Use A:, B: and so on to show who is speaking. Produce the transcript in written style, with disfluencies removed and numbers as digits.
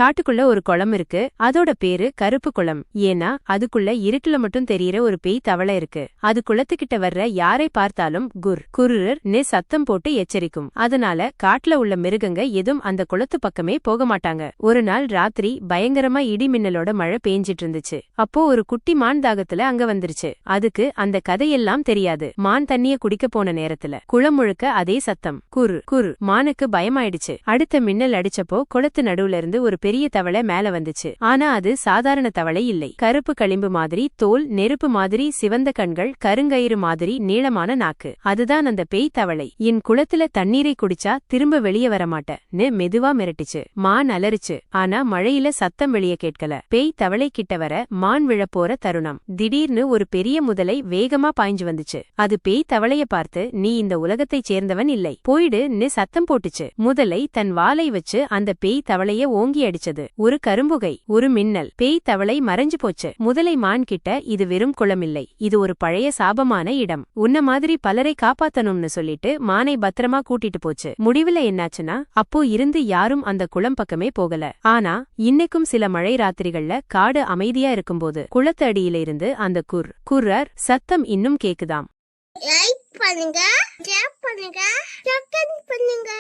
A: காட்டுக்குள்ள ஒரு குளம் இருக்கு. அதோட பேரு கருப்பு குளம். ஏன்னா அதுக்குள்ள இருட்டுல மட்டும் தெரியற ஒரு பேய் தவளை இருக்கு. அது குளத்துக்கிட்ட வர்ற யாரை பார்த்தாலும் குர்ன்னு சத்தம் போட்டு எச்சரிக்கும். அதனால காட்டுல உள்ள மிருகங்க எதுவும் அந்த குளத்து பக்கமே போக மாட்டாங்க. ஒரு நாள் ராத்திரி பயங்கரமா இடி மின்னலோட மழை பெஞ்சிட்டு இருந்துச்சு. அப்போ ஒரு குட்டி மான் தாகத்துல அங்க வந்துருச்சு. அதுக்கு அந்த கதையெல்லாம் தெரியாது. மான் தண்ணிய குடிக்க போன நேரத்துல குளம் முழுக்க அதே சத்தம் குரு. மானுக்கு பயமாயிடுச்சு. அடுத்த மின்னல் அடிச்சப்போ குளத்து நடுவுல இருந்து ஒரு பெரிய தவளை மேல வந்துச்சு. ஆனா அது சாதாரண தவளை இல்லை. கருப்பு களிம்பு மாதிரி தோல், நெருப்பு மாதிரி சிவந்த கண்கள், கருங்கயிறு மாதிரி நீளமான நாக்கு. அதுதான் அந்த பேய் தவளை. என் குளத்துல தண்ணீரை குடிச்சா திரும்ப வெளியே வரமாட்டேன்னு மெதுவா மிரட்டிச்சு. மான் அலறிச்சு. ஆனா மழையில சத்தம் வெளியே கேட்கல. பேய் தவளை கிட்ட வர மான் விழப்போற தருணம். திடீர்னு ஒரு பெரிய முதலை வேகமா பாய்ஞ்சு வந்துச்சு. அது பேய் தவளைய பார்த்து, நீ இந்த உலகத்தைச் சேர்ந்தவன் இல்லை, போயிடுன்னு சத்தம் போட்டுச்சு. முதலை தன் வாலை வச்சு அந்த பேய் தவளைய ஓங்கி அடிச்சது. ஒரு கரும்புகை, ஒரு மின்னல், பேய் தவளை மறைஞ்சு போச்சு. முதலை மான் கிட்ட, இது வெறும் குளமில்லை, இது ஒரு பழைய சாபமான இடம். உன்ன மாதிரி பலரை காப்பாத்தணும்னு சொல்லிட்டு மானை பத்திரமா கூட்டிட்டு போச்சு. முடிவுல என்னாச்சுன்னா, அப்போ இருந்து யாரும் அந்த குளம் பக்கமே போகல. ஆனா இன்னைக்கும் சில மழை ராத்திரிகள்ல காடு அமைதியா இருக்கும்போது குளத்து அடியில இருந்து அந்த குர்ரர் சத்தம் இன்னும் கேக்குதாம்.
B: லைக் பண்ணுங்க, ஷேர் பண்ணுங்க, சப்ஸ்கிரைப் பண்ணுங்க.